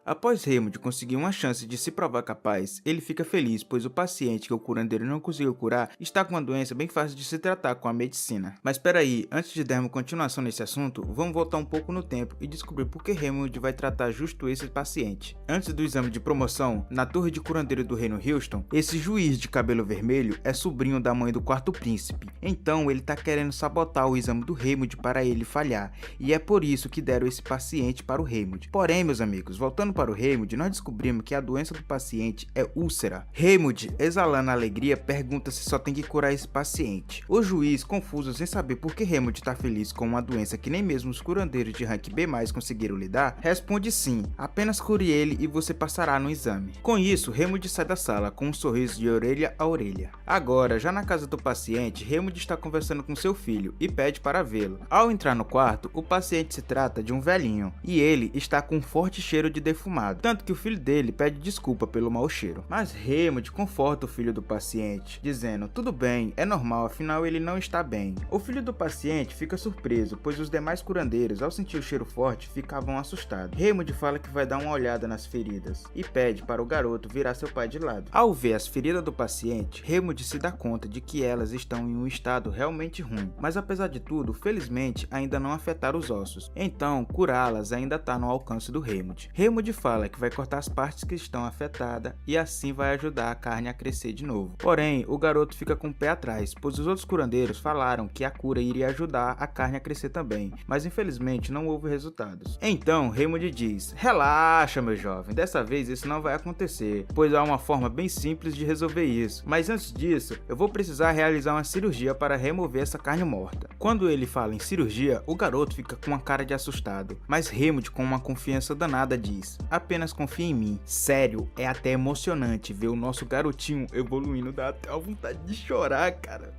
Após Raymond conseguir uma chance de se provar capaz, ele fica feliz, pois o paciente que o curandeiro não conseguiu curar está com uma doença bem fácil de se tratar com a medicina. Mas peraí, antes de darmos continuação nesse assunto, vamos voltar um pouco no tempo e descobrir por que Raymond vai tratar justo esse paciente. Antes do exame de promoção, na torre de curandeiro do reino Houston, esse juiz de cabelo vermelho é sobrinho da mãe do quarto príncipe, então ele tá querendo sabotar o exame do Raymond para ele falhar, e é por isso que deram esse paciente para o Raymond. Porém, meus amigos, voltando para o Raymond, nós descobrimos que a doença do paciente é úlcera. Raymond, exalando alegria, pergunta se só tem que curar esse paciente. O juiz, confuso sem saber por que Raymond tá feliz com uma doença que nem mesmo os curandeiros de rank B+, conseguiram lidar, responde sim, apenas cure ele e você passará no exame. Com isso, Raymond sai da sala com um sorriso de orelha a orelha. Agora, já na casa do paciente, Raymond está conversando com seu filho e pede para vê-lo. Ao entrar no quarto, o paciente se trata de um velhinho e ele está com um forte cheiro de defumado, tanto que o filho dele pede desculpa pelo mau cheiro. Mas Raymond conforta o filho do paciente, dizendo: tudo bem, é normal, afinal ele não está bem. O filho do paciente fica surpreso, pois os demais curandeiros, ao sentir o cheiro forte, ficavam assustados. Raymond fala que vai dar uma olhada nas feridas e pede para o garoto virar seu pai de lado. Ao ver as feridas do paciente, Raymond se dá conta de que elas estão em um estado realmente ruim, mas apesar de tudo, felizmente ainda não afetaram os ossos, então curá-las ainda está no alcance do Raymond. Raymond fala que vai cortar as partes que estão afetadas e assim vai ajudar a carne a crescer de novo. Porém, o garoto fica com o pé atrás, pois os outros curandeiros falaram que a cura iria ajudar a carne a crescer também, mas infelizmente não houve resultados. Então, Raymond diz: relaxa, meu jovem, dessa vez isso não vai acontecer, pois há uma forma bem simples de resolver isso, mas antes disso, eu vou precisar realizar uma cirurgia para remover essa carne morta. Quando ele fala em cirurgia, o garoto fica com uma cara de assustado, mas Raymond, com uma confiança danada, diz: apenas confia em mim. Sério, é até emocionante ver o nosso garotinho evoluindo, dá até a vontade de chorar, cara.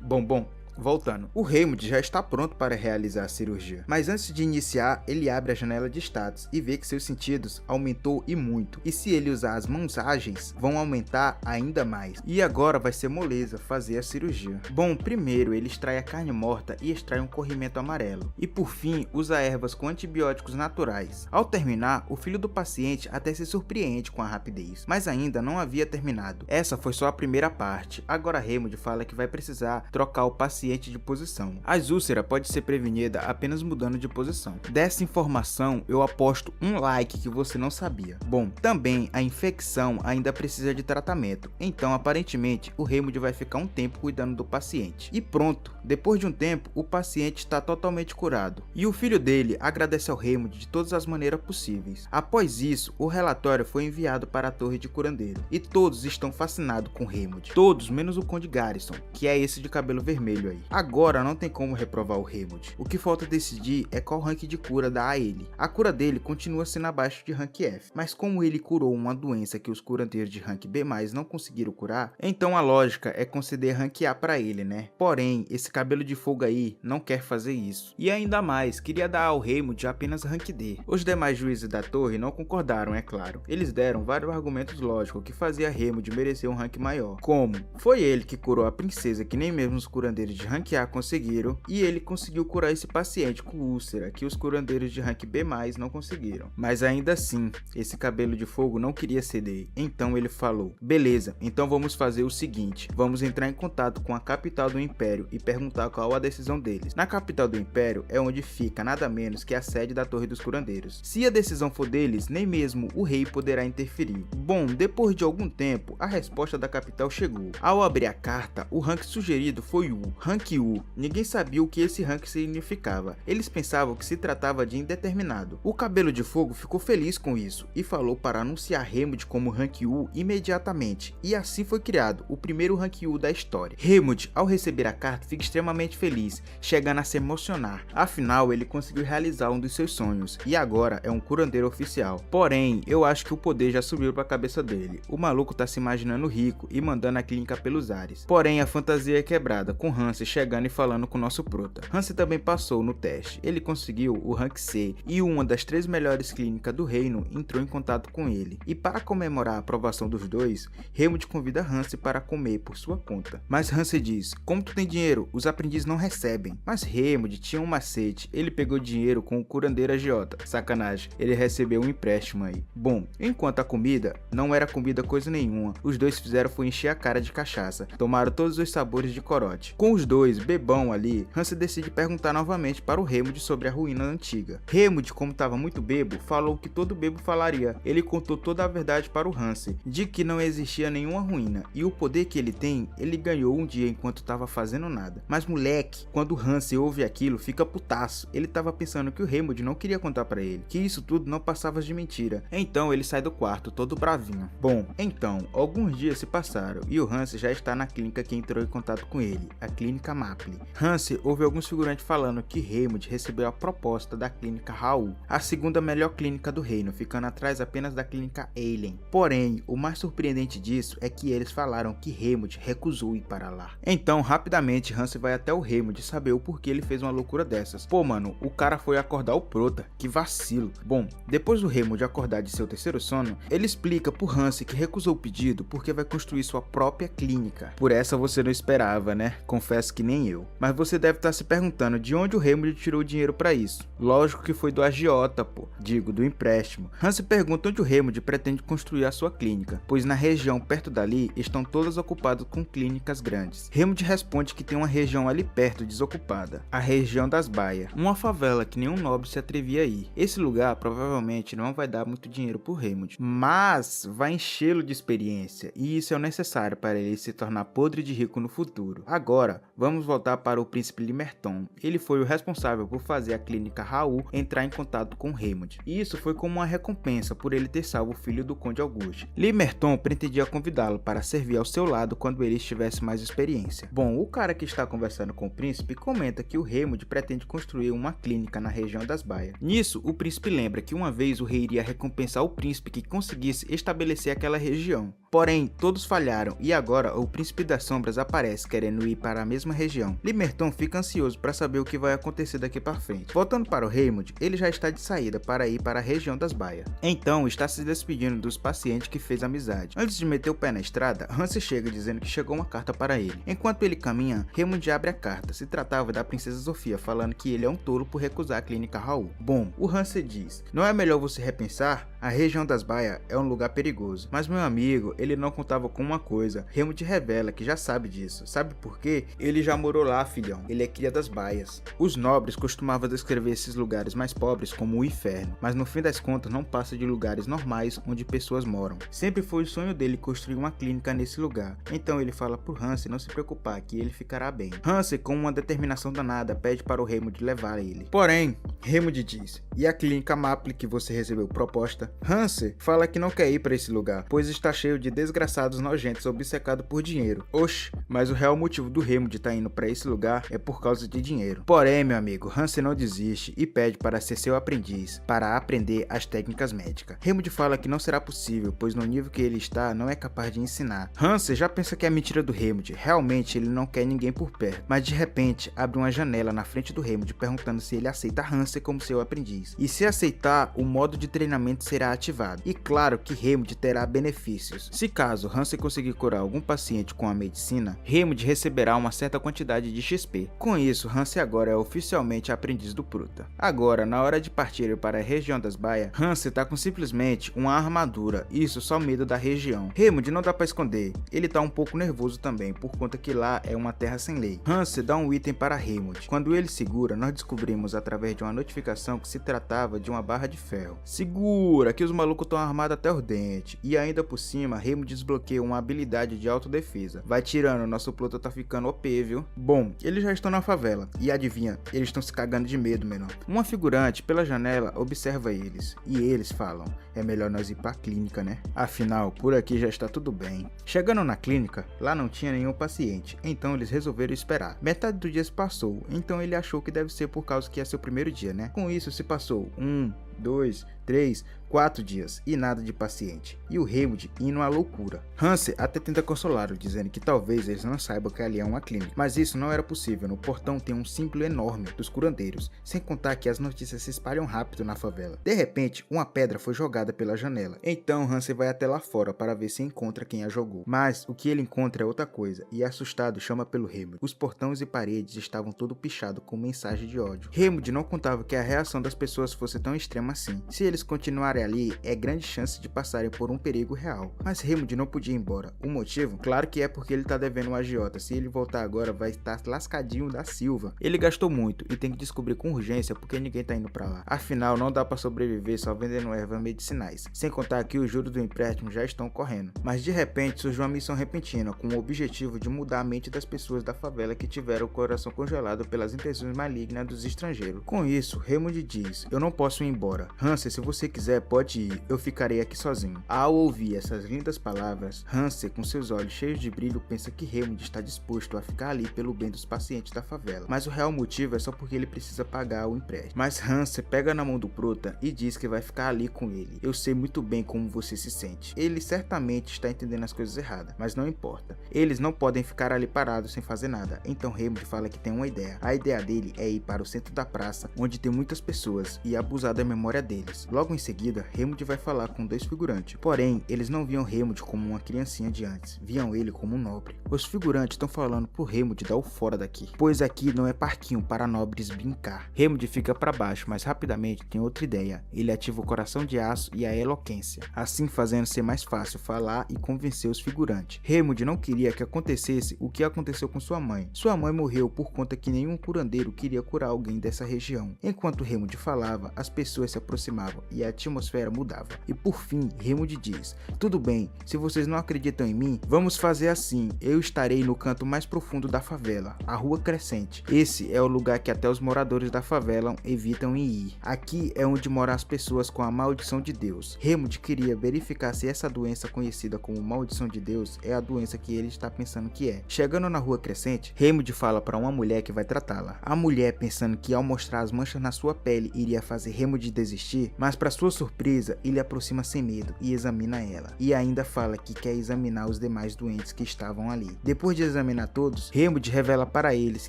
Bom, voltando, o Raymond já está pronto para realizar a cirurgia, mas antes de iniciar, ele abre a janela de status e vê que seus sentidos aumentou e muito, e se ele usar as mãos ágeis, vão aumentar ainda mais, e agora vai ser moleza fazer a cirurgia. Bom, primeiro ele extrai a carne morta e extrai um corrimento amarelo, e por fim usa ervas com antibióticos naturais. Ao terminar, o filho do paciente até se surpreende com a rapidez, mas ainda não havia terminado. Essa foi só a primeira parte, agora Raymond fala que vai precisar trocar o paciente de posição. A úlcera pode ser prevenida apenas mudando de posição. Dessa informação eu aposto um like que você não sabia. Bom, também a infecção ainda precisa de tratamento, então aparentemente o Raymond vai ficar um tempo cuidando do paciente. E pronto, depois de um tempo o paciente está totalmente curado. E o filho dele agradece ao Raymond de todas as maneiras possíveis. Após isso, o relatório foi enviado para a torre de curandeiro e todos estão fascinados com Raymond. Todos menos o Conde Garrison, que é esse de cabelo vermelho aí. Agora não tem como reprovar o Raymond. O que falta decidir é qual rank de cura dá a ele. A cura dele continua sendo abaixo de rank F, mas como ele curou uma doença que os curandeiros de rank B+, não conseguiram curar, então a lógica é conceder rank A para ele, né? Porém, esse cabelo de fogo aí não quer fazer isso. E ainda mais, queria dar ao Raymond apenas rank D. Os demais juízes da torre não concordaram, é claro. Eles deram vários argumentos lógicos que fazia Raymond merecer um rank maior. Como? Foi ele que curou a princesa que nem mesmo os curandeiros de rank A conseguiram, e ele conseguiu curar esse paciente com úlcera que os curandeiros de rank B+, não conseguiram. Mas ainda assim, esse cabelo de fogo não queria ceder, então ele falou: beleza, então vamos fazer o seguinte, vamos entrar em contato com a capital do Império e perguntar qual a decisão deles. Na capital do Império é onde fica nada menos que a sede da Torre dos Curandeiros. Se a decisão for deles, nem mesmo o rei poderá interferir. Bom, depois de algum tempo, a resposta da capital chegou. Ao abrir a carta, o rank sugerido foi U, rank U. Ninguém sabia o que esse rank significava. Eles pensavam que se tratava de indeterminado. O cabelo de fogo ficou feliz com isso e falou para anunciar Raymond como rank U imediatamente. E assim foi criado o primeiro rank U da história. Raymond, ao receber a carta, fica extremamente feliz, chegando a se emocionar. Afinal, ele conseguiu realizar um dos seus sonhos e agora é um curandeiro oficial. Porém, eu acho que o poder já subiu para a cabeça dele. O maluco tá se imaginando rico e mandando a clínica pelos ares. Porém, a fantasia é quebrada, com Hansen Hansi chegando e falando com o nosso prota. Hansi também passou no teste, ele conseguiu o rank C e uma das 3 melhores clínicas do reino entrou em contato com ele. E para comemorar a aprovação dos dois, Helmut convida Hansi para comer por sua conta. Mas Hansi diz, como tu tem dinheiro, os aprendizes não recebem. Mas Helmut tinha um macete, ele pegou dinheiro com o curandeiro agiota. Sacanagem, ele recebeu um empréstimo aí. Bom, enquanto a comida não era comida coisa nenhuma, os dois fizeram foi encher a cara de cachaça, tomaram todos os sabores de corote. Com os dois bebão ali, Hansi decide perguntar novamente para o Helmut sobre a ruína antiga. Helmut, como estava muito bebo, falou o que todo bebo falaria. Ele contou toda a verdade para o Hansi, de que não existia nenhuma ruína, e o poder que ele tem, ele ganhou um dia enquanto estava fazendo nada. Mas moleque, quando o Hansi ouve aquilo, fica putaço. Ele estava pensando que o Helmut não queria contar para ele, que isso tudo não passava de mentira. Então ele sai do quarto todo bravinho. Bom, então, alguns dias se passaram e o Hansi já está na clínica que entrou em contato com ele, a clínica Maple. Hansi ouve alguns figurantes falando que Helmut recebeu a proposta da clínica Raul, a segunda melhor clínica do reino, ficando atrás apenas da clínica Eileen. Porém, o mais surpreendente disso é que eles falaram que Helmut recusou ir para lá. Então, rapidamente, Hansi vai até o Helmut saber o porquê ele fez uma loucura dessas. Pô, mano, o cara foi acordar o prota, que vacilo. Bom, depois do Helmut acordar de seu terceiro sono, ele explica pro Hansi que recusou o pedido porque vai construir sua própria clínica. Por essa você não esperava, né? Confesso que nem eu. Mas você deve estar se perguntando de onde o Helmut tirou o dinheiro para isso. Lógico que foi do agiota, pô. Digo, do empréstimo. Hansi pergunta onde o Helmut pretende construir a sua clínica, pois na região perto dali estão todas ocupadas com clínicas grandes. Helmut responde que tem uma região ali perto desocupada, a região das Baias, uma favela que nenhum nobre se atrevia a ir. Esse lugar provavelmente não vai dar muito dinheiro pro Helmut, mas vai enchê-lo de experiência, e isso é o necessário para ele se tornar podre de rico no futuro. Agora, vamos voltar para o príncipe Limerton. Ele foi o responsável por fazer a clínica Raul entrar em contato com Helmut, e isso foi como uma recompensa por ele ter salvo o filho do Conde Auguste. Limerton pretendia convidá-lo para servir ao seu lado quando ele tivesse mais experiência. Bom, o cara que está conversando com o príncipe comenta que o Helmut pretende construir uma clínica na região das Baias. Nisso, o príncipe lembra que uma vez o rei iria recompensar o príncipe que conseguisse estabelecer aquela região. Porém, todos falharam e agora o príncipe das sombras aparece querendo ir para a mesma região. Limerton fica ansioso para saber o que vai acontecer daqui para frente. Voltando para o Helmut, ele já está de saída para ir para a região das Baias. Então, está se despedindo dos pacientes que fez amizade. Antes de meter o pé na estrada, Hansi chega dizendo que chegou uma carta para ele. Enquanto ele caminha, Helmut abre a carta. Se tratava da princesa Sofia, falando que ele é um tolo por recusar a clínica Raul. Bom, o Hansi diz, não é melhor você repensar? A região das Baias é um lugar perigoso. Mas meu amigo, ele não contava com uma coisa. Helmut revela que já sabe disso. Sabe por quê? Ele já morou lá, filhão. Ele é cria das Baias. Os nobres costumavam descrever esses lugares mais pobres como o inferno, mas no fim das contas não passa de lugares normais onde pessoas moram. Sempre foi o sonho dele construir uma clínica nesse lugar. Então ele fala pro Hansi não se preocupar, que ele ficará bem. Hansi, com uma determinação danada, pede para o Helmut levar ele. Porém, Helmut diz, e a clínica Maple que você recebeu proposta? Hansi fala que não quer ir para esse lugar, pois está cheio de desgraçados nojentos obcecados por dinheiro. Oxe, mas o real motivo do Helmut estar indo para esse lugar é por causa de dinheiro. Porém, meu amigo, Hansi não desiste e pede para ser seu aprendiz, para aprender as técnicas médicas. Helmut fala que não será possível, pois no nível que ele está, não é capaz de ensinar. Hansi já pensa que é mentira do Helmut, realmente ele não quer ninguém por perto, mas de repente abre uma janela na frente do Helmut perguntando se ele aceita Hansi como seu aprendiz. E se aceitar, o modo de treinamento será ativado. E claro que Helmut terá benefícios. Se caso Hansi conseguir curar algum paciente com a medicina, Helmut receberá uma certa quantidade de XP. Com isso, Hansi agora é oficialmente aprendiz do Prota. Agora, na hora de partir para a região das Baias, Hansi tá com simplesmente uma armadura, isso só medo da região. Helmut não dá pra esconder, ele tá um pouco nervoso também, por conta que lá é uma terra sem lei. Hansi dá um item para Helmut. Quando ele segura, nós descobrimos através de uma notificação que se tratava de uma barra de ferro. Segura, que os malucos estão armados até os dentes. E ainda por cima, Helmut desbloqueia uma habilidade de autodefesa. Vai tirando, nosso Prota tá ficando OP, viu? Bom, eles já estão na favela. E adivinha, eles estão se cagando de medo, menor. Uma figurante pela janela observa eles. E eles falam, é melhor nós ir pra clínica, né? Afinal, por aqui já está tudo bem. Chegando na clínica, lá não tinha nenhum paciente. Então eles resolveram esperar. Metade do dia se passou, então ele achou que deve ser por causa que é seu primeiro dia, né? Com isso se passou 1, 2, 3, 4 dias e nada de paciente, e o Helmut indo à loucura. Hanser até tenta consolá-lo, dizendo que talvez eles não saibam que ali é uma clínica, mas isso não era possível. No portão tem um símbolo enorme dos curandeiros, sem contar que as notícias se espalham rápido na favela. De repente, uma pedra foi jogada pela janela, então Hanser vai até lá fora para ver se encontra quem a jogou, mas o que ele encontra é outra coisa, e assustado chama pelo Helmut. Os portões e paredes estavam todo pichado com mensagem de ódio. Helmut não contava que a reação das pessoas fosse tão extrema assim. Se eles continuarem ali, é grande chance de passarem por um perigo real. Mas Helmut não podia ir embora. O motivo? Claro que é porque ele tá devendo um agiota. Se ele voltar agora, vai estar lascadinho da Silva. Ele gastou muito e tem que descobrir com urgência porque ninguém tá indo pra lá. Afinal, não dá pra sobreviver só vendendo ervas medicinais. Sem contar que os juros do empréstimo já estão correndo. Mas de repente surgiu uma missão repentina com o objetivo de mudar a mente das pessoas da favela que tiveram o coração congelado pelas intenções malignas dos estrangeiros. Com isso, Helmut diz: eu não posso ir embora. Hanser, se você quiser, pode ir. Eu ficarei aqui sozinho. Ao ouvir essas lindas palavras, Hanser, com seus olhos cheios de brilho, pensa que Helmut está disposto a ficar ali pelo bem dos pacientes da favela. Mas o real motivo é só porque ele precisa pagar o empréstimo. Mas Hanser pega na mão do Prota e diz que vai ficar ali com ele. Eu sei muito bem como você se sente. Ele certamente está entendendo as coisas erradas, mas não importa. Eles não podem ficar ali parados sem fazer nada. Então Helmut fala que tem uma ideia. A ideia dele é ir para o centro da praça, onde tem muitas pessoas, e abusar da memória deles. Logo em seguida, Helmut vai falar com dois figurantes. Porém, eles não viam Helmut como uma criancinha de antes, viam ele como um nobre. Os figurantes estão falando pro Helmut dar o fora daqui, pois aqui não é parquinho para nobres brincar. Helmut fica para baixo, mas rapidamente tem outra ideia. Ele ativa o coração de aço e a eloquência, assim fazendo ser mais fácil falar e convencer os figurantes. Helmut não queria que acontecesse o que aconteceu com sua mãe. Sua mãe morreu por conta que nenhum curandeiro queria curar alguém dessa região. Enquanto Helmut falava, as pessoas se aproximavam e a atmosfera mudava. E por fim, Helmut diz: tudo bem, se vocês não acreditam em mim, vamos fazer assim. Eu estarei no canto mais profundo da favela, a Rua Crescente. Esse é o lugar que até os moradores da favela evitam em ir. Aqui é onde moram as pessoas com a maldição de Deus. Helmut queria verificar se essa doença conhecida como maldição de Deus é a doença que ele está pensando que é. Chegando na Rua Crescente, Helmut fala para uma mulher que vai tratá-la. A mulher, pensando que ao mostrar as manchas na sua pele iria fazer Helmut desistir, mas para sua surpresa, ele aproxima sem medo e examina ela. E ainda fala que quer examinar os demais doentes que estavam ali. Depois de examinar todos, Helmut revela para eles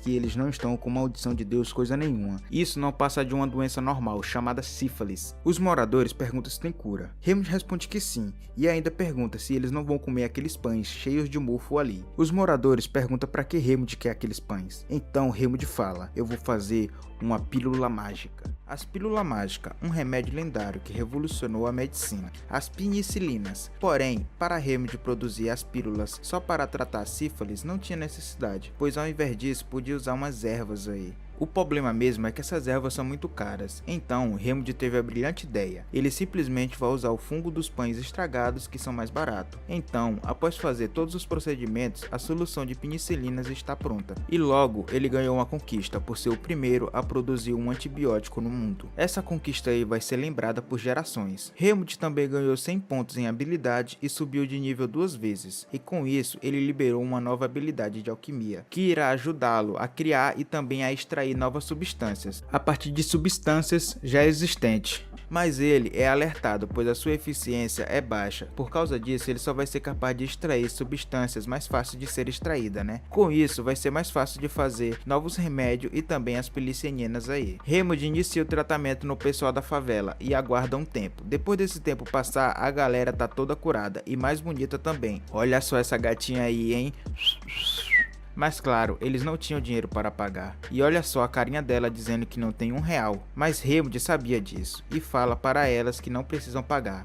que eles não estão com maldição de Deus coisa nenhuma. Isso não passa de uma doença normal chamada sífilis. Os moradores perguntam se tem cura. Helmut responde que sim, e ainda pergunta se eles não vão comer aqueles pães cheios de mofo ali. Os moradores perguntam para que Helmut quer aqueles pães. Então Helmut fala: eu vou fazer uma pílula mágica. As pílulas mágicas, um remédio lendário que revolucionou a medicina. As penicilinas. Porém, para Helmut produzir as pílulas só para tratar a sífilis não tinha necessidade, pois ao invés disso podia usar umas ervas aí. O problema mesmo é que essas ervas são muito caras, então Helmut teve a brilhante ideia. Ele simplesmente vai usar o fungo dos pães estragados que são mais baratos. Então, após fazer todos os procedimentos, a solução de penicilinas está pronta. E logo, ele ganhou uma conquista por ser o primeiro a produzir um antibiótico no mundo. Essa conquista aí vai ser lembrada por gerações. Helmut também ganhou 100 pontos em habilidade e subiu de nível 2 vezes. E com isso, ele liberou uma nova habilidade de alquimia, que irá ajudá-lo a criar e também a extrair novas substâncias, a partir de substâncias já existentes. Mas ele é alertado, pois a sua eficiência é baixa. Por causa disso, ele só vai ser capaz de extrair substâncias mais fáceis de ser extraída, né? Com isso, vai ser mais fácil de fazer novos remédios e também as penicilinas aí. Helmut inicia o tratamento no pessoal da favela e aguarda um tempo. Depois desse tempo passar, a galera tá toda curada e mais bonita também. Olha só essa gatinha aí, hein? Mas claro, eles não tinham dinheiro para pagar. E olha só a carinha dela dizendo que não tem R$1. Mas Helmut sabia disso e fala para elas que não precisam pagar.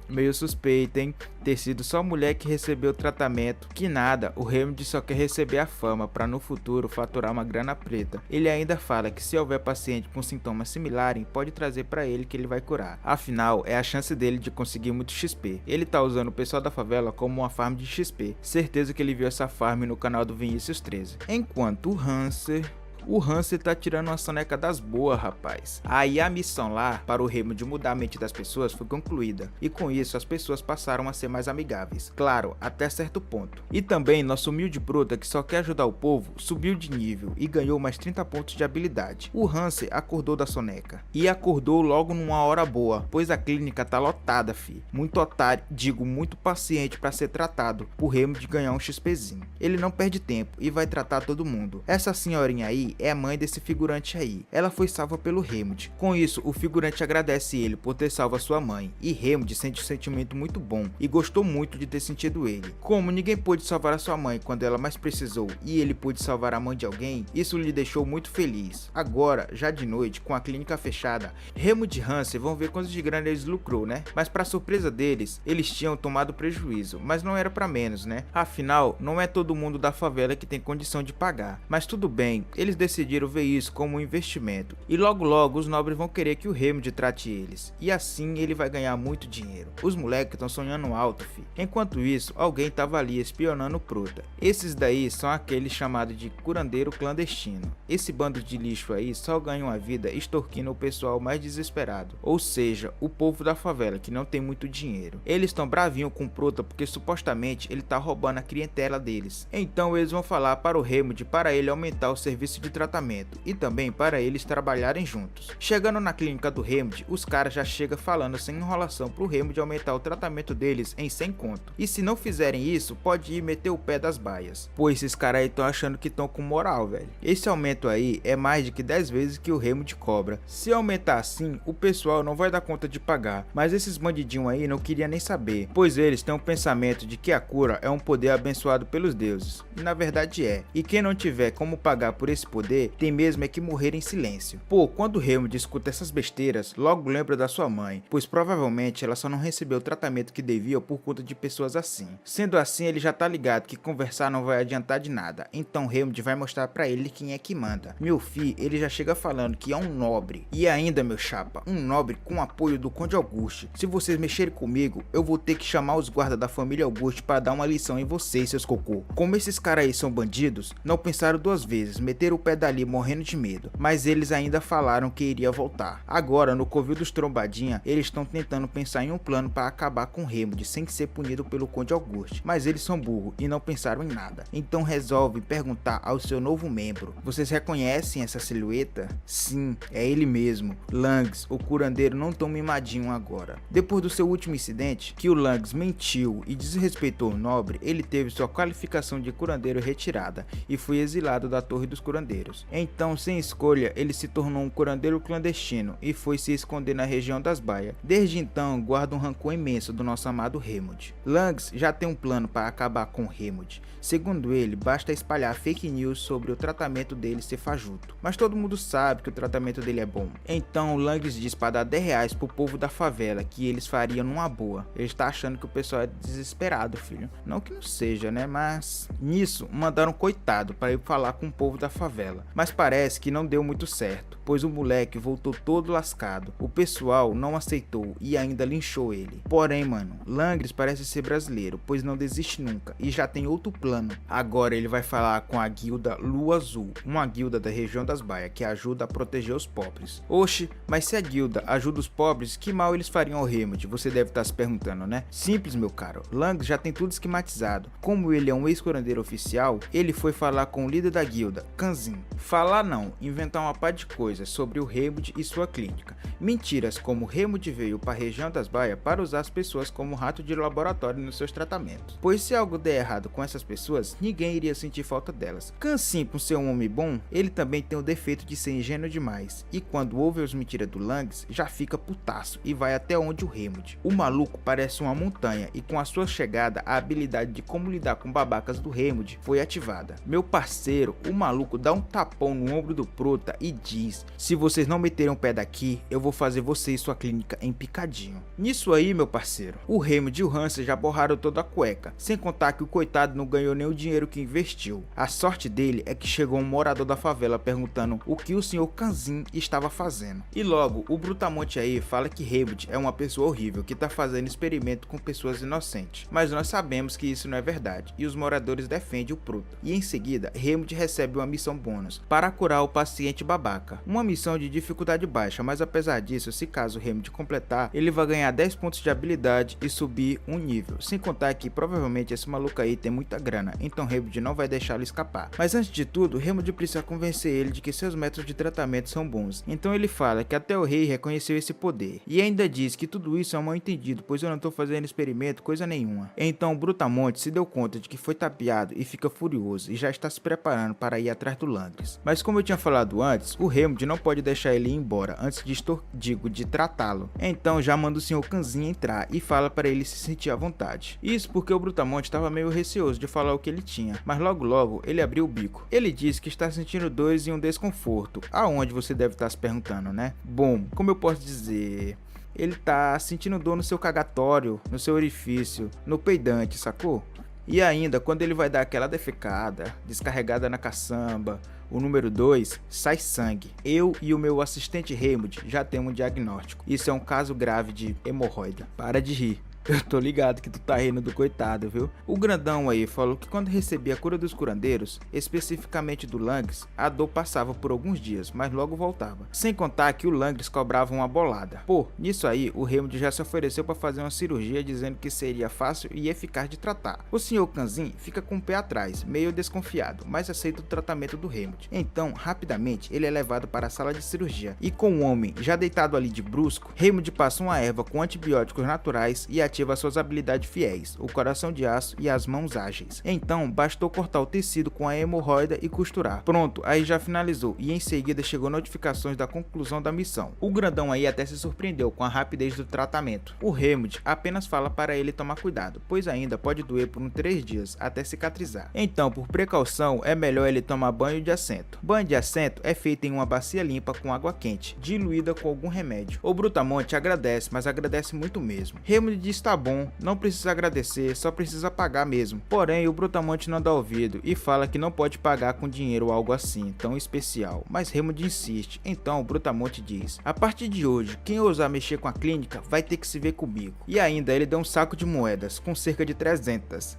Meio suspeito, hein? Ter sido só a mulher que recebeu o tratamento. Que nada, o Helmut só quer receber a fama para no futuro faturar uma grana preta. Ele ainda fala que se houver paciente com sintomas similares, pode trazer para ele que ele vai curar. Afinal, é a chance dele de conseguir muito XP. Ele tá usando o pessoal da favela como uma farm de XP. Certeza que ele viu essa farm no canal do Vinícius 13. Enquanto o Hanser O Hansen tá tirando uma soneca das boas, rapaz. Aí a missão lá, para o Hammond mudar a mente das pessoas, foi concluída. E com isso as pessoas passaram a ser mais amigáveis. Claro, até certo ponto. E também nosso humilde prota, que só quer ajudar o povo, subiu de nível e ganhou mais 30 pontos de habilidade. O Hansen acordou da soneca. E acordou logo numa hora boa, pois a clínica tá lotada, fi. Muito otário, digo muito paciente para ser tratado, por Hammond ganhar um XPzinho. Ele não perde tempo e vai tratar todo mundo. Essa senhorinha aí é a mãe desse figurante aí. Ela foi salva pelo Hammond. Com isso, o figurante agradece ele por ter salvo a sua mãe. E Hammond sente um sentimento muito bom e gostou muito de ter sentido ele. Como ninguém pôde salvar a sua mãe quando ela mais precisou e ele pôde salvar a mãe de alguém, isso lhe deixou muito feliz. Agora, já de noite, com a clínica fechada, Hammond e Hansen vão ver quantos de grana eles lucrou, né? Mas para surpresa deles, eles tinham tomado prejuízo, mas não era para menos, né? Afinal, não é todo mundo da favela que tem condição de pagar. Mas tudo bem, eles decidiram ver isso como um investimento. E logo logo os nobres vão querer que o Hammond trate eles. E assim ele vai ganhar muito dinheiro. Os moleques estão sonhando alto, fi. Enquanto isso, alguém tava ali espionando o prota. Esses daí são aqueles chamados de curandeiro clandestino. Esse bando de lixo aí só ganha uma vida extorquindo o pessoal mais desesperado. Ou seja, o povo da favela que não tem muito dinheiro. Eles estão bravinho com o prota porque supostamente ele tá roubando a clientela deles. Então eles vão falar para o Hammond para ele aumentar o serviço de tratamento e também para eles trabalharem juntos. Chegando na clínica do Hammond, os caras já chegam falando sem enrolação pro Hammond aumentar o tratamento deles em 100 conto. E se não fizerem isso, pode ir meter o pé das baias. Pô, esses caras aí estão achando que estão com moral, velho. Esse aumento aí é mais de que 10 vezes que o Hammond cobra. Se aumentar assim, o pessoal não vai dar conta de pagar. Mas esses bandidinhos aí não queriam nem saber, pois eles têm um pensamento de que a cura é um poder abençoado pelos deuses. E na verdade é. E quem não tiver como pagar por esse poder, tem mesmo é que morrer em silêncio. Pô, quando o Hammond escuta essas besteiras, logo lembra da sua mãe, pois provavelmente ela só não recebeu o tratamento que devia por conta de pessoas assim. Sendo assim, ele já tá ligado que conversar não vai adiantar de nada, então Hammond vai mostrar pra ele quem é que manda. Meu fi, ele já chega falando que é um nobre. E ainda, meu chapa, um nobre com apoio do Conde Auguste. Se vocês mexerem comigo, eu vou ter que chamar os guardas da família Auguste para dar uma lição em vocês, seus cocô. Como esses caras aí são bandidos, não pensaram duas vezes, meteram o pé dali morrendo de medo, mas eles ainda falaram que iria voltar. Agora, no covil dos trombadinha, eles estão tentando pensar em um plano para acabar com Hammond sem ser punido pelo Conde Auguste, mas eles são burros e não pensaram em nada. Então resolve perguntar ao seu novo membro: vocês reconhecem essa silhueta? Sim, é ele mesmo, Langs, o curandeiro não tão mimadinho agora. Depois do seu último incidente, que o Langs mentiu e desrespeitou o nobre, ele teve sua qualificação de curandeiro retirada e foi exilado da Torre dos Curandeiros. Então, sem escolha, ele se tornou um curandeiro clandestino e foi se esconder na região das Baias. Desde então, guarda um rancor imenso do nosso amado Hammond. Langs já tem um plano para acabar com Hammond. Segundo ele, basta espalhar fake news sobre o tratamento dele ser fajuto. Mas todo mundo sabe que o tratamento dele é bom. Então Langs diz para dar 10 reais pro povo da favela, que eles fariam numa boa. Ele está achando que o pessoal é desesperado, filho. Não que não seja, né? Mas nisso, mandaram um coitado para ir falar com o povo da favela. Mas parece que não deu muito certo, pois o moleque voltou todo lascado. O pessoal não aceitou e ainda linchou ele. Porém, mano, Langs parece ser brasileiro, pois não desiste nunca e já tem outro plano. Agora ele vai falar com a guilda Lua Azul, uma guilda da região das Baias que ajuda a proteger os pobres. Oxe, mas se a guilda ajuda os pobres, que mal eles fariam ao Hammond? Você deve estar se perguntando, né? Simples, meu caro. Langs já tem tudo esquematizado. Como ele é um ex-curandeiro oficial, ele foi falar com o líder da guilda, Kanzin. Falar não, inventar uma par de coisas sobre o Hammond e sua clínica. Mentiras como Hammond veio para a região das Baias para usar as pessoas como rato de laboratório nos seus tratamentos. Pois se algo der errado com essas pessoas, ninguém iria sentir falta delas. Kanzin, por ser um homem bom, ele também tem o defeito de ser ingênuo demais. E quando ouve as mentiras do Langs, já fica putaço e vai até onde o Hammond. O maluco parece uma montanha e com a sua chegada, a habilidade de como lidar com babacas do Hammond foi ativada. Meu parceiro, o maluco dá um tapão no ombro do prota e diz: se vocês não meterem o pé daqui, eu vou fazer você e sua clínica em picadinho. Nisso aí, meu parceiro, o Hammond e o Hansen já borraram toda a cueca, sem contar que o coitado não ganhou nem o dinheiro que investiu. A sorte dele é que chegou um morador da favela perguntando o que o senhor Kanzin estava fazendo. E logo, o Brutamonte aí fala que Hammond é uma pessoa horrível que tá fazendo experimento com pessoas inocentes. Mas nós sabemos que isso não é verdade, e os moradores defendem o prota. E em seguida, Hammond recebe uma missão bônus bônus para curar o paciente babaca. Uma missão de dificuldade baixa, mas apesar disso, se caso o Hammond completar, ele vai ganhar 10 pontos de habilidade e subir um nível. Sem contar que provavelmente esse maluco aí tem muita grana, então Hammond não vai deixá-lo escapar. Mas antes de tudo, Hammond precisa convencer ele de que seus métodos de tratamento são bons. Então ele fala que até o rei reconheceu esse poder. E ainda diz que tudo isso é um mal entendido, pois eu não tô fazendo experimento coisa nenhuma. Então o Brutamonte se deu conta de que foi tapeado e fica furioso e já está se preparando para ir atrás do Langris. Mas como eu tinha falado antes, o Hammond não pode deixar ele ir embora antes de tratá-lo. Então já manda o Sr. Kanzin entrar e fala para ele se sentir à vontade. Isso porque o Brutamonte estava meio receoso de falar o que ele tinha, mas logo ele abriu o bico. Ele disse que está sentindo dores e um desconforto. Aonde você deve estar se perguntando, né? Bom, como eu posso dizer... Ele tá sentindo dor no seu cagatório, no seu orifício, no peidante, sacou? E ainda, quando ele vai dar aquela defecada, descarregada na caçamba, o número 2, sai sangue. Eu e o meu assistente Hammond já temos um diagnóstico. Isso é um caso grave de hemorroida. Para de rir. Eu tô ligado que tu tá rindo do coitado, viu? O grandão aí falou que quando recebia a cura dos curandeiros, especificamente do Langris, a dor passava por alguns dias, mas logo voltava. Sem contar que o Langris cobrava uma bolada. Pô, nisso aí, o Hammond já se ofereceu para fazer uma cirurgia dizendo que seria fácil e eficaz de tratar. O Sr. Kanzin fica com o pé atrás, meio desconfiado, mas aceita o tratamento do Hammond. Então, rapidamente, ele é levado para a sala de cirurgia. E com o homem já deitado ali de brusco, Hammond passa uma erva com antibióticos naturais e ativa suas habilidades fiéis, o coração de aço e as mãos ágeis. Então, bastou cortar o tecido com a hemorroida e costurar. Pronto, aí já finalizou e em seguida chegou notificações da conclusão da missão. O grandão aí até se surpreendeu com a rapidez do tratamento. O Hammond apenas fala para ele tomar cuidado, pois ainda pode doer por uns 3 dias até cicatrizar. Então, por precaução, é melhor ele tomar banho de assento. Banho de assento é feito em uma bacia limpa com água quente, diluída com algum remédio. O Brutamonte agradece, mas agradece muito mesmo. Hammond diz tá bom, não precisa agradecer, só precisa pagar mesmo. Porém, o Brutamonte não dá ouvido e fala que não pode pagar com dinheiro ou algo assim, tão especial. Mas Hammond insiste, então o Brutamonte diz: a partir de hoje, quem ousar mexer com a clínica vai ter que se ver comigo. E ainda ele dá um saco de moedas, com cerca de 300.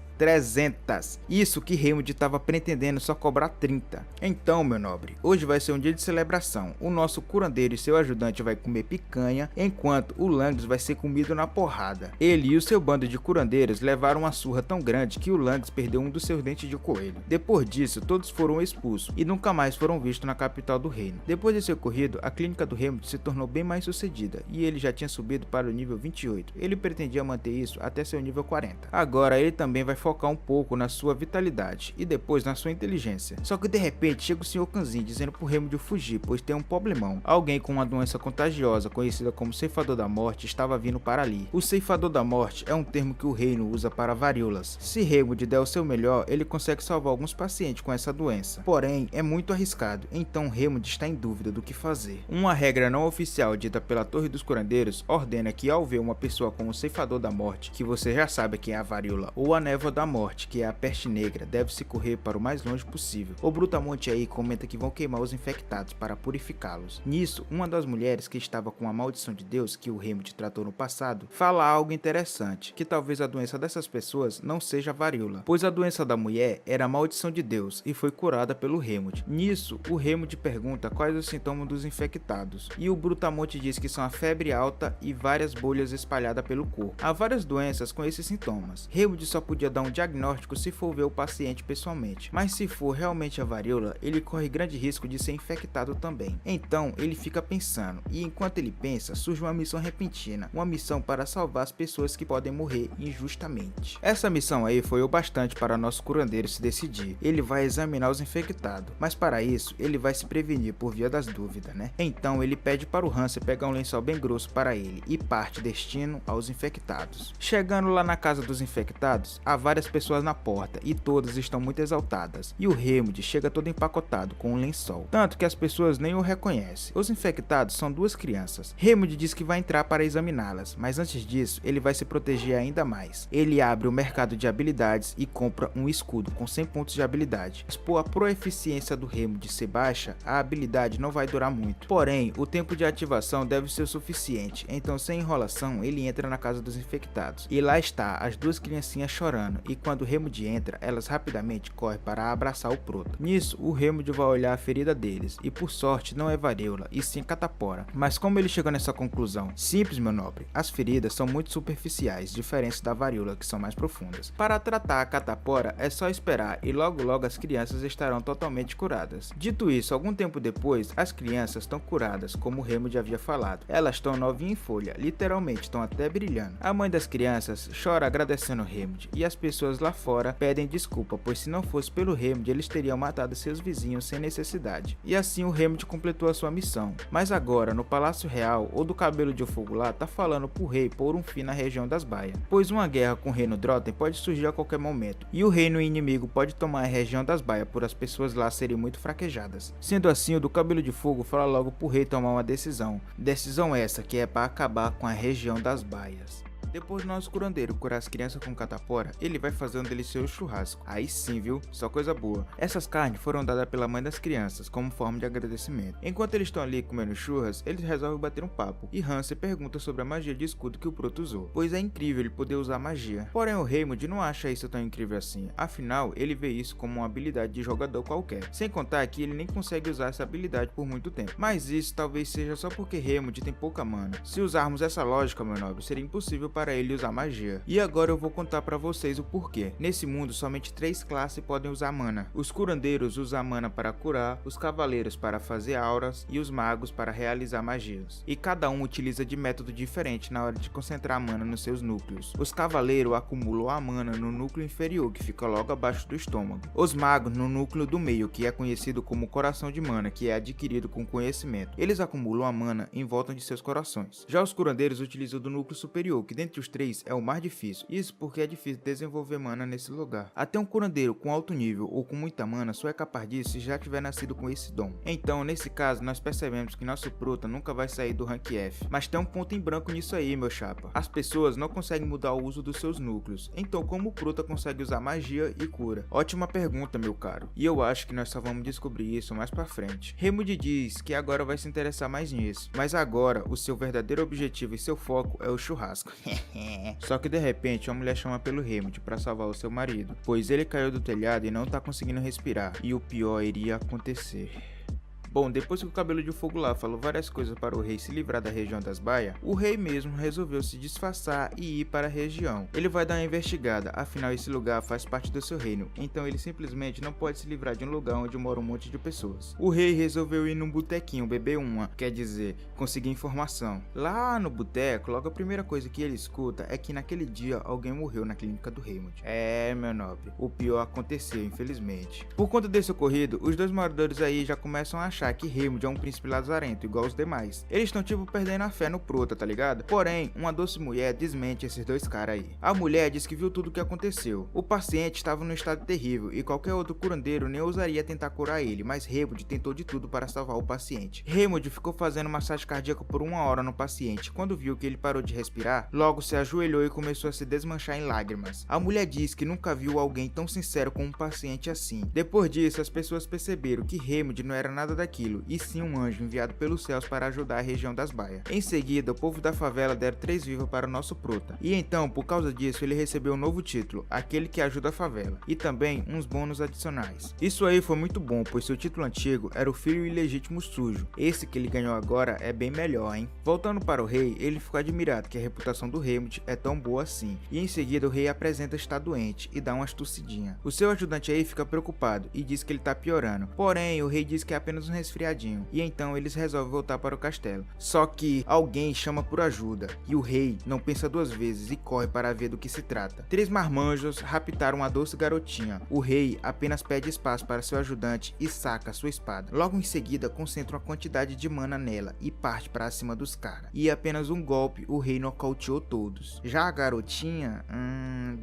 Isso que Hammond estava pretendendo só cobrar 30. Então, meu nobre, hoje vai ser um dia de celebração. O nosso curandeiro e seu ajudante vai comer picanha, enquanto o Langris vai ser comido na porrada. Ele e o seu bando de curandeiros levaram uma surra tão grande que o Langris perdeu um dos seus dentes de coelho. Depois disso, todos foram expulsos e nunca mais foram vistos na capital do reino. Depois desse ocorrido, a clínica do Hammond se tornou bem mais sucedida e ele já tinha subido para o nível 28. Ele pretendia manter isso até seu nível 40. Agora ele também vai focar um pouco na sua vitalidade e depois na sua inteligência. Só que de repente chega o Sr. Kanzin dizendo pro Hammond fugir, pois tem um problemão. Alguém com uma doença contagiosa conhecida como Ceifador da Morte estava vindo para ali. O Ceifador da Morte é um termo que o reino usa para varíolas. Se Hammond der o seu melhor, ele consegue salvar alguns pacientes com essa doença. Porém, é muito arriscado, então Hammond está em dúvida do que fazer. Uma regra não oficial dita pela Torre dos Curandeiros ordena que ao ver uma pessoa com o Ceifador da Morte, que você já sabe que é a varíola, ou a névoa da morte, que é a peste negra, deve-se correr para o mais longe possível. O Brutamonte aí comenta que vão queimar os infectados para purificá-los. Nisso, uma das mulheres que estava com a maldição de Deus que o Hammond tratou no passado, fala algo interessante, que talvez a doença dessas pessoas não seja a varíola, pois a doença da mulher era a maldição de Deus e foi curada pelo Hammond. Nisso, o Hammond pergunta quais os sintomas dos infectados, e o Brutamonte diz que são a febre alta e várias bolhas espalhadas pelo corpo. Há várias doenças com esses sintomas. Hammond só podia dar um diagnóstico se for ver o paciente pessoalmente, mas se for realmente a varíola, ele corre grande risco de ser infectado também. Então ele fica pensando, e enquanto ele pensa, surge uma missão repentina, uma missão para salvar as pessoas que podem morrer injustamente. Essa missão aí foi o bastante para nosso curandeiro se decidir. Ele vai examinar os infectados, mas para isso ele vai se prevenir por via das dúvidas, né? Então ele pede para o Hanser pegar um lençol bem grosso para ele e parte destino aos infectados. Chegando lá na casa dos infectados, há várias pessoas na porta e todas estão muito exaltadas, e o Hammond chega todo empacotado com um lençol, tanto que as pessoas nem o reconhecem. Os infectados são 2 crianças. Hammond diz que vai entrar para examiná-las, mas antes disso ele vai se proteger ainda mais. Ele abre o mercado de habilidades e compra um escudo com 100 pontos de habilidade. Mas por a proeficiência do Hammond ser baixa, a habilidade não vai durar muito. Porém, o tempo de ativação deve ser o suficiente, então sem enrolação ele entra na casa dos infectados. E lá está as 2 criancinhas chorando e quando Helmut entra, elas rapidamente correm para abraçar o Prota. Nisso, o Helmut vai olhar a ferida deles, e por sorte não é varíola, e sim catapora. Mas como ele chegou nessa conclusão? Simples, meu nobre, as feridas são muito superficiais, diferentes da varíola, que são mais profundas. Para tratar a catapora, é só esperar, e logo logo as crianças estarão totalmente curadas. Dito isso, algum tempo depois, as crianças estão curadas, como o Helmut havia falado. Elas estão novinhas em folha, literalmente estão até brilhando. A mãe das crianças chora agradecendo o Helmut, e as pessoas lá fora pedem desculpa, pois se não fosse pelo Helmut, eles teriam matado seus vizinhos sem necessidade. E assim o Helmut completou a sua missão. Mas agora, no Palácio Real, o do Cabelo de Fogo lá tá falando pro rei pôr um fim na região das Baias, pois uma guerra com o reino Drotten pode surgir a qualquer momento, e o reino inimigo pode tomar a região das Baias por as pessoas lá serem muito fraquejadas. Sendo assim, o do Cabelo de Fogo fala logo pro rei tomar uma decisão. Decisão essa que é para acabar com a região das Baias. Depois do nosso curandeiro curar as crianças com catapora, ele vai fazer um delicioso churrasco. Aí sim, viu? Só coisa boa. Essas carnes foram dadas pela mãe das crianças, como forma de agradecimento. Enquanto eles estão ali comendo churras, eles resolvem bater um papo. E Hanser pergunta sobre a magia de escudo que o Proto usou, pois é incrível ele poder usar magia. Porém, o Helmut não acha isso tão incrível assim. Afinal, ele vê isso como uma habilidade de jogador qualquer. Sem contar que ele nem consegue usar essa habilidade por muito tempo. Mas isso talvez seja só porque Helmut tem pouca mana. Se usarmos essa lógica, meu nobre, seria impossível para ele usar magia. E agora eu vou contar para vocês o porquê. Nesse mundo, somente 3 classes podem usar mana. Os curandeiros usam mana para curar, os cavaleiros para fazer auras e os magos para realizar magias. E cada um utiliza de método diferente na hora de concentrar a mana nos seus núcleos. Os cavaleiros acumulam a mana no núcleo inferior, que fica logo abaixo do estômago. Os magos no núcleo do meio, que é conhecido como coração de mana, que é adquirido com conhecimento. Eles acumulam a mana em volta de seus corações. Já os curandeiros utilizam do núcleo superior, que dentre os 3 é o mais difícil. Isso porque é difícil desenvolver mana nesse lugar. Até um curandeiro com alto nível ou com muita mana só é capaz disso se já tiver nascido com esse dom. Então, nesse caso, nós percebemos que nosso Prota nunca vai sair do rank F. Mas tem um ponto em branco nisso aí, meu chapa. As pessoas não conseguem mudar o uso dos seus núcleos. Então, como o Prota consegue usar magia e cura? Ótima pergunta, meu caro. E eu acho que nós só vamos descobrir isso mais pra frente. Helmut diz que agora vai se interessar mais nisso. Mas agora, o seu verdadeiro objetivo e seu foco é o churrasco. Só que de repente, uma mulher chama pelo Helmut para salvar o seu marido, pois ele caiu do telhado e não tá conseguindo respirar. E o pior iria acontecer. Bom, depois que o Cabelo de Fogo lá falou várias coisas para o rei se livrar da região das Baias, o rei mesmo resolveu se disfarçar e ir para a região. Ele vai dar uma investigada, afinal esse lugar faz parte do seu reino, então ele simplesmente não pode se livrar de um lugar onde mora um monte de pessoas. O rei resolveu ir num botequinho beber uma, quer dizer, conseguir informação. Lá no boteco, logo a primeira coisa que ele escuta é que naquele dia alguém morreu na clínica do Helmut. É, meu nobre, o pior aconteceu, infelizmente. Por conta desse ocorrido, os dois moradores aí já começam a achar que Helmut é um príncipe lazarento, igual os demais. Eles estão tipo perdendo a fé no Prota, tá ligado? Porém, uma doce mulher desmente esses dois caras aí. A mulher diz que viu tudo o que aconteceu. O paciente estava num estado terrível e qualquer outro curandeiro nem ousaria tentar curar ele, mas Helmut tentou de tudo para salvar o paciente. Helmut ficou fazendo massagem cardíaca por 1 hora no paciente. Quando viu que ele parou de respirar, logo se ajoelhou e começou a se desmanchar em lágrimas. A mulher diz que nunca viu alguém tão sincero com um paciente assim. Depois disso, as pessoas perceberam que Helmut não era nada daquilo, e sim um anjo enviado pelos céus para ajudar a região das Baias. Em seguida, o povo da favela deram 3 vivas para o nosso Prota. E então, por causa disso, ele recebeu um novo título, aquele que ajuda a favela, e também uns bônus adicionais. Isso aí foi muito bom, pois seu título antigo era o Filho Ilegítimo Sujo. Esse que ele ganhou agora é bem melhor, hein? Voltando para o rei, ele ficou admirado que a reputação do Helmut é tão boa assim. E em seguida o rei apresenta estar doente e dá umas tossidinhas. O seu ajudante aí fica preocupado e diz que ele tá piorando. Porém, o rei diz que é apenas um resfriadinho. E então eles resolvem voltar para o castelo. Só que alguém chama por ajuda. E o rei não pensa 2 vezes e corre para ver do que se trata. 3 marmanjos raptaram uma doce garotinha. O rei apenas pede espaço para seu ajudante e saca sua espada. Logo em seguida, concentra uma quantidade de mana nela e parte para cima dos caras. E apenas um golpe, o rei nocauteou todos. Já a garotinha,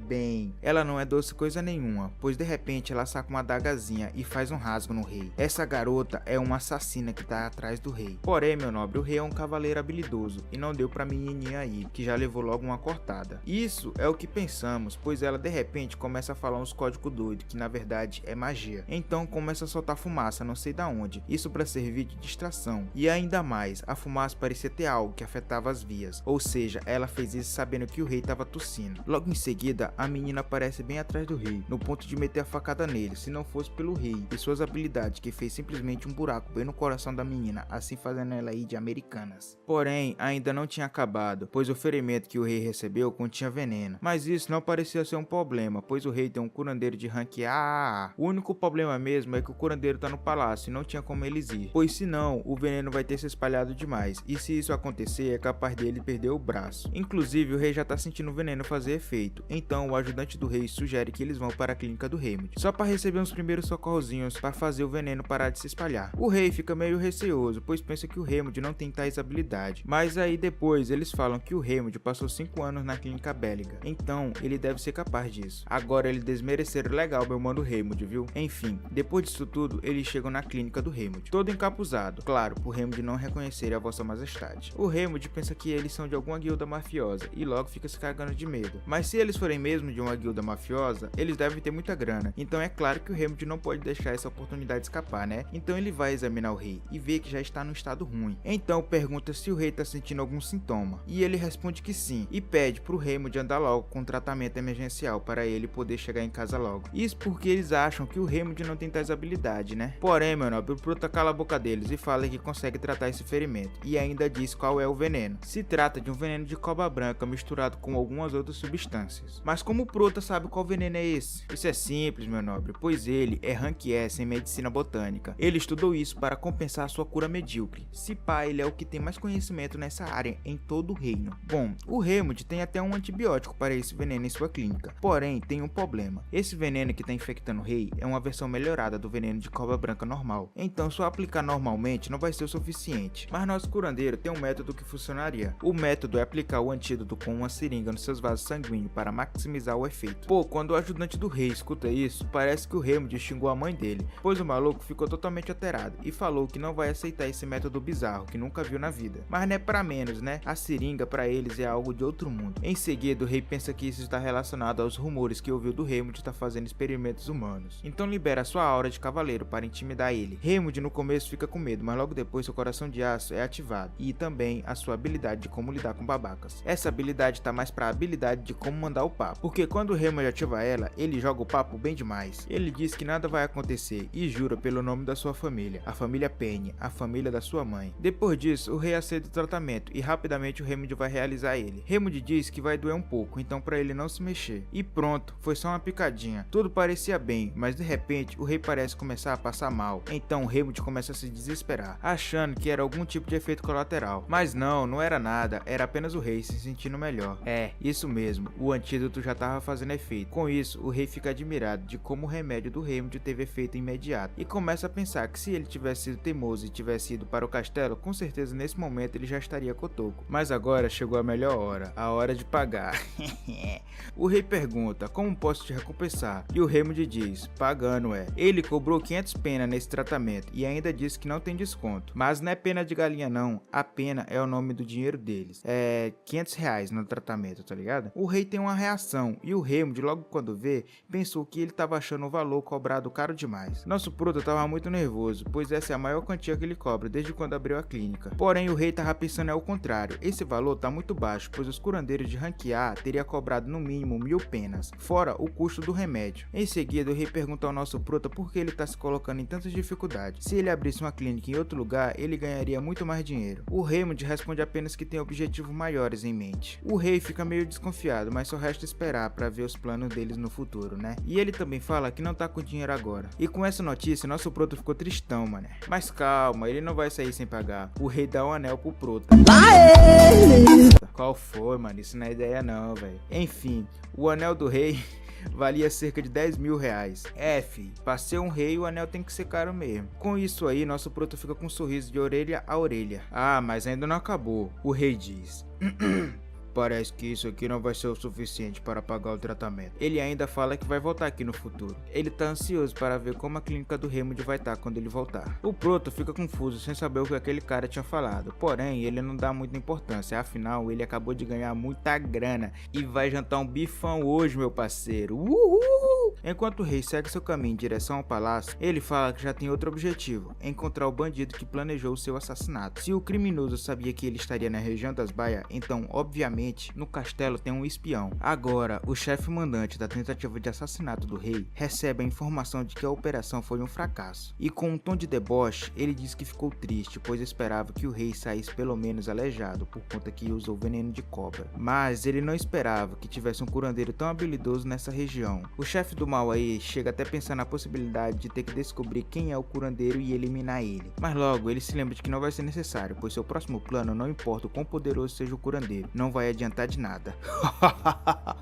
bem, ela não é doce coisa nenhuma, pois de repente ela saca uma adagazinha e faz um rasgo no rei. Essa garota é uma assassina que tá atrás do rei. Porém, meu nobre, o rei é um cavaleiro habilidoso e não deu pra menininha aí, que já levou logo uma cortada. Isso é o que pensamos, pois ela de repente começa a falar uns códigos doidos, que na verdade é magia. Então começa a soltar fumaça, não sei da onde, isso pra servir de distração. E ainda mais, a fumaça parecia ter algo que afetava as vias, ou seja, ela fez isso sabendo que o rei tava tossindo. Logo em seguida, a menina menina aparece bem atrás do rei, no ponto de meter a facada nele, se não fosse pelo rei e suas habilidades, que fez simplesmente um buraco bem no coração da menina, assim fazendo ela ir de Americanas. Porém, ainda não tinha acabado, pois o ferimento que o rei recebeu continha veneno. Mas isso não parecia ser um problema, pois o rei tem um curandeiro de rank AA. O único problema mesmo é que o curandeiro tá no palácio e não tinha como eles ir, pois senão o veneno vai ter se espalhado demais, e se isso acontecer é capaz dele perder o braço. Inclusive o rei já tá sentindo o veneno fazer efeito, então o ajudante do rei sugere que eles vão para a clínica do Raymond, só para receber uns primeiros socorrozinhos para fazer o veneno parar de se espalhar. O rei fica meio receoso, pois pensa que o Raymond não tem tais habilidades, mas aí depois eles falam que o Raymond passou 5 anos na clínica belga, então ele deve ser capaz disso. Agora eles desmereceram legal meu mano Raymond, viu? Enfim, depois disso tudo, eles chegam na clínica do Raymond, todo encapuzado, claro, por Raymond não reconhecer a vossa majestade. O Raymond pensa que eles são de alguma guilda mafiosa e logo fica se cagando de medo, mas se eles forem mesmo de uma guilda mafiosa, eles devem ter muita grana, então é claro que o Raymond não pode deixar essa oportunidade escapar, né? Então ele vai examinar o rei e vê que já está num estado ruim. Então pergunta se o rei tá sentindo algum sintoma, e ele responde que sim, e pede pro Raymond andar logo com um tratamento emergencial para ele poder chegar em casa logo. Isso porque eles acham que o Raymond não tem tais habilidades, né? Porém, meu nobre, o Prota cala a boca deles e fala que consegue tratar esse ferimento, e ainda diz qual é o veneno. Se trata de um veneno de cobra branca misturado com algumas outras substâncias. Mas como o Prota sabe qual veneno é esse? Isso é simples, meu nobre, pois ele é rank S em medicina botânica. Ele estudou isso para compensar sua cura medíocre. Se pá, ele é o que tem mais conhecimento nessa área em todo o reino. Bom, o Raymond tem até um antibiótico para esse veneno em sua clínica, porém tem um problema. Esse veneno que está infectando o rei é uma versão melhorada do veneno de cobra branca normal, então só aplicar normalmente não vai ser o suficiente. Mas nosso curandeiro tem um método que funcionaria. O método é aplicar o antídoto com uma seringa nos seus vasos sanguíneos para maximizar o efeito. Pô, quando o ajudante do rei escuta isso, parece que o Raymond xingou a mãe dele, pois o maluco ficou totalmente alterado e falou que não vai aceitar esse método bizarro que nunca viu na vida. Mas não é pra menos, né? A seringa pra eles é algo de outro mundo. Em seguida, o rei pensa que isso está relacionado aos rumores que ouviu do Raymond estar fazendo experimentos humanos. Então libera sua aura de cavaleiro para intimidar ele. Raymond no começo fica com medo, mas logo depois seu coração de aço é ativado, e também a sua habilidade de como lidar com babacas. Essa habilidade tá mais pra habilidade de como mandar o papo, porque quando o Raymond ativa ela, ele joga o papo bem demais. Ele diz que nada vai acontecer e jura pelo nome da sua família, a família Penny, a família da sua mãe. Depois disso, o rei aceita o tratamento e rapidamente o Raymond vai realizar ele. Raymond diz que vai doer um pouco, então pra ele não se mexer. E pronto, foi só uma picadinha. Tudo parecia bem, mas de repente o rei parece começar a passar mal. Então o Raymond começa a se desesperar, achando que era algum tipo de efeito colateral. Mas não era nada, era apenas o rei se sentindo melhor. É, isso mesmo, o antídoto já estava fazendo efeito. Com isso, o rei fica admirado de como o remédio do Raymond teve efeito imediato e começa a pensar que se ele tivesse sido teimoso e tivesse ido para o castelo, com certeza nesse momento ele já estaria cotoco. Mas agora chegou a melhor hora, a hora de pagar. O rei pergunta, como posso te recompensar? E o Raymond diz, pagando é. Ele cobrou 500 pena nesse tratamento e ainda disse que não tem desconto. Mas não é pena de galinha não, a pena é o nome do dinheiro deles. É 500 reais no tratamento, tá ligado? O rei tem uma reação e o Raymond logo quando vê, pensou que ele tava achando o valor cobrado caro demais. Nosso Proto tava muito nervoso, pois essa é a maior quantia que ele cobra desde quando abriu a clínica. Porém o rei tava pensando ao contrário, esse valor tá muito baixo, pois os curandeiros de rank A teria cobrado no mínimo 1000 penas, fora o custo do remédio. Em seguida o rei pergunta ao nosso Prota por que ele tá se colocando em tantas dificuldades. Se ele abrisse uma clínica em outro lugar, ele ganharia muito mais dinheiro. O Raymond responde apenas que tem objetivos maiores em mente. O rei fica meio desconfiado, mas só resta esperar para ver os planos deles no futuro, né? E ele também fala que não tá com dinheiro agora. E com essa notícia, nosso Proto ficou tristão, mané. Mas calma, ele não vai sair sem pagar. O rei dá um anel pro Prota. Qual foi, mano? Isso não é ideia não, velho. Enfim, o anel do rei valia cerca de 10 mil reais. F, pra ser um rei o anel tem que ser caro mesmo. Com isso aí, nosso Proto fica com um sorriso de orelha a orelha. Ah, mas ainda não acabou. O rei diz... Parece que isso aqui não vai ser o suficiente para pagar o tratamento. Ele ainda fala que vai voltar aqui no futuro. Ele tá ansioso para ver como a clínica do Raymond vai estar quando ele voltar. O Proto fica confuso sem saber o que aquele cara tinha falado. Porém, ele não dá muita importância. Afinal, ele acabou de ganhar muita grana e vai jantar um bifão hoje, meu parceiro. Uhul! Enquanto o rei segue seu caminho em direção ao palácio, ele fala que já tem outro objetivo: encontrar o bandido que planejou o seu assassinato. Se o criminoso sabia que ele estaria na região das baias, então, obviamente, no castelo tem um espião. Agora, o chefe mandante da tentativa de assassinato do rei recebe a informação de que a operação foi um fracasso. E com um tom de deboche, ele diz que ficou triste, pois esperava que o rei saísse pelo menos aleijado, por conta que usou veneno de cobra. Mas ele não esperava que tivesse um curandeiro tão habilidoso nessa região. O chefe do mal aí chega até a pensar na possibilidade de ter que descobrir quem é o curandeiro e eliminar ele. Mas logo ele se lembra de que não vai ser necessário, pois seu próximo plano, não importa o quão poderoso seja o curandeiro, não vai adiantar de nada.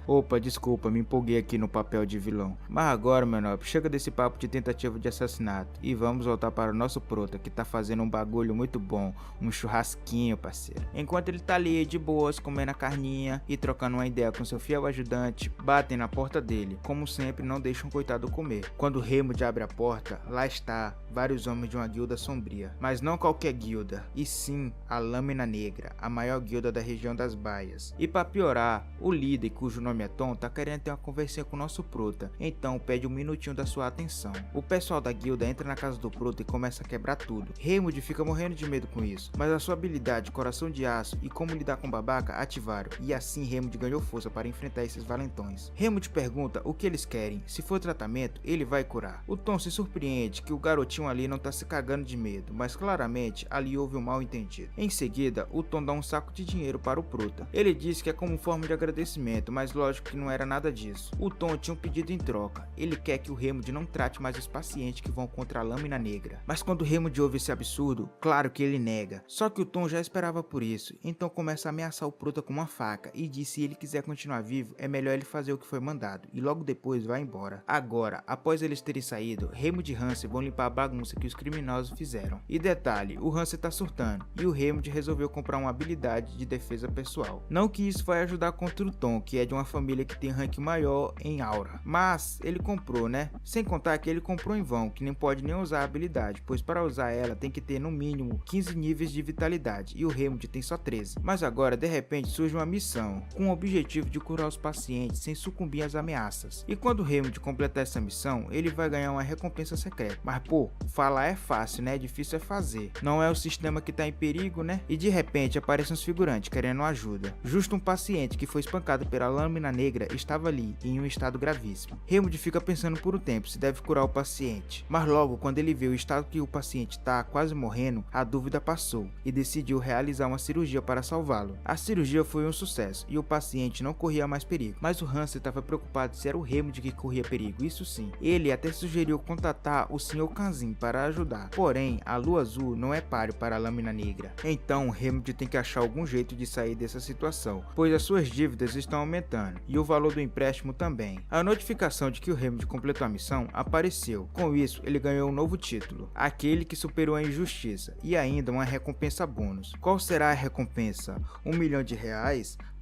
Opa, desculpa, me empolguei aqui no papel de vilão. Mas agora, meu nobre, chega desse papo de tentativa de assassinato e vamos voltar para o nosso prota, que tá fazendo um bagulho muito bom, um churrasquinho, parceiro. Enquanto ele tá ali de boas, comendo a carninha e trocando uma ideia com seu fiel ajudante, batem na porta dele. Como sempre, não deixam o coitado comer. Quando Raymond abre a porta, lá está vários homens de uma guilda sombria. Mas não qualquer guilda, e sim a Lâmina Negra, a maior guilda da região das Baias. E para piorar, o líder, cujo nome é Tom, tá querendo ter uma conversinha com o nosso prota, então pede um minutinho da sua atenção. O pessoal da guilda entra na casa do prota e começa a quebrar tudo. Raymond fica morrendo de medo com isso, mas a sua habilidade Coração de Aço e como lidar com babaca ativaram, e assim Raymond ganhou força para enfrentar esses valentões. Raymond pergunta o que eles querem, se for tratamento, ele vai curar. O Tom se surpreende que o garotinho ali não tá se cagando de medo, mas claramente ali houve um mal entendido. Em seguida, o Tom dá um saco de dinheiro para o prota. Ele diz que é como forma de agradecimento, mas lógico que não era nada disso. O Tom tinha um pedido em troca. Ele quer que o Raymond não trate mais os pacientes que vão contra a Lâmina Negra. Mas quando o Raymond ouve esse absurdo, claro que ele nega. Só que o Tom já esperava por isso, então começa a ameaçar o prota com uma faca e diz que se ele quiser continuar vivo, é melhor ele fazer o que foi mandado e logo depois vai embora. Agora, após eles terem saído, Raymond e Hansen vão limpar a bagunça que os criminosos fizeram. E detalhe, o Hansen tá surtando e o Raymond resolveu comprar uma habilidade de defesa pessoal. Não que isso vai ajudar contra o Tom, que é de uma família que tem rank maior em aura, mas ele comprou, né? Sem contar que ele comprou em vão, que nem pode nem usar a habilidade, pois para usar ela tem que ter no mínimo 15 níveis de vitalidade e o Raymond tem só 13. Mas agora de repente surge uma missão com o objetivo de curar os pacientes sem sucumbir às ameaças. E quando o Raymond completar essa missão, ele vai ganhar uma recompensa secreta. Mas pô, falar é fácil, né? Difícil é fazer. Não é o sistema que tá em perigo, né? E de repente aparecem uns figurantes querendo ajuda. Justo um paciente que foi espancado pela Lâmina Negra estava ali, em um estado gravíssimo. Raymond fica pensando por um tempo se deve curar o paciente. Mas logo, quando ele vê o estado que o paciente tá quase morrendo, a dúvida passou e decidiu realizar uma cirurgia para salvá-lo. A cirurgia foi um sucesso e o paciente não corria mais perigo. Mas o Hansen estava preocupado se era o Raymond que corria perigo, isso sim. Ele até sugeriu contatar o Sr. Kanzin para ajudar. Porém, a Lua Azul não é páreo para a Lâmina Negra. Então, Raymond tem que achar algum jeito de sair dessa situação, pois as suas dívidas estão aumentando e o valor do empréstimo também. A notificação de que o Raymond completou a missão apareceu. Com isso, ele ganhou um novo título, aquele que superou a injustiça, e ainda uma recompensa bônus. Qual será a recompensa? R$1 milhão?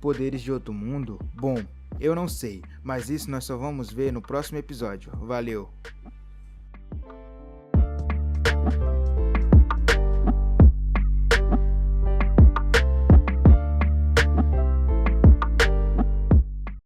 Poderes de outro mundo? Bom, eu não sei, mas isso nós só vamos ver no próximo episódio. Valeu!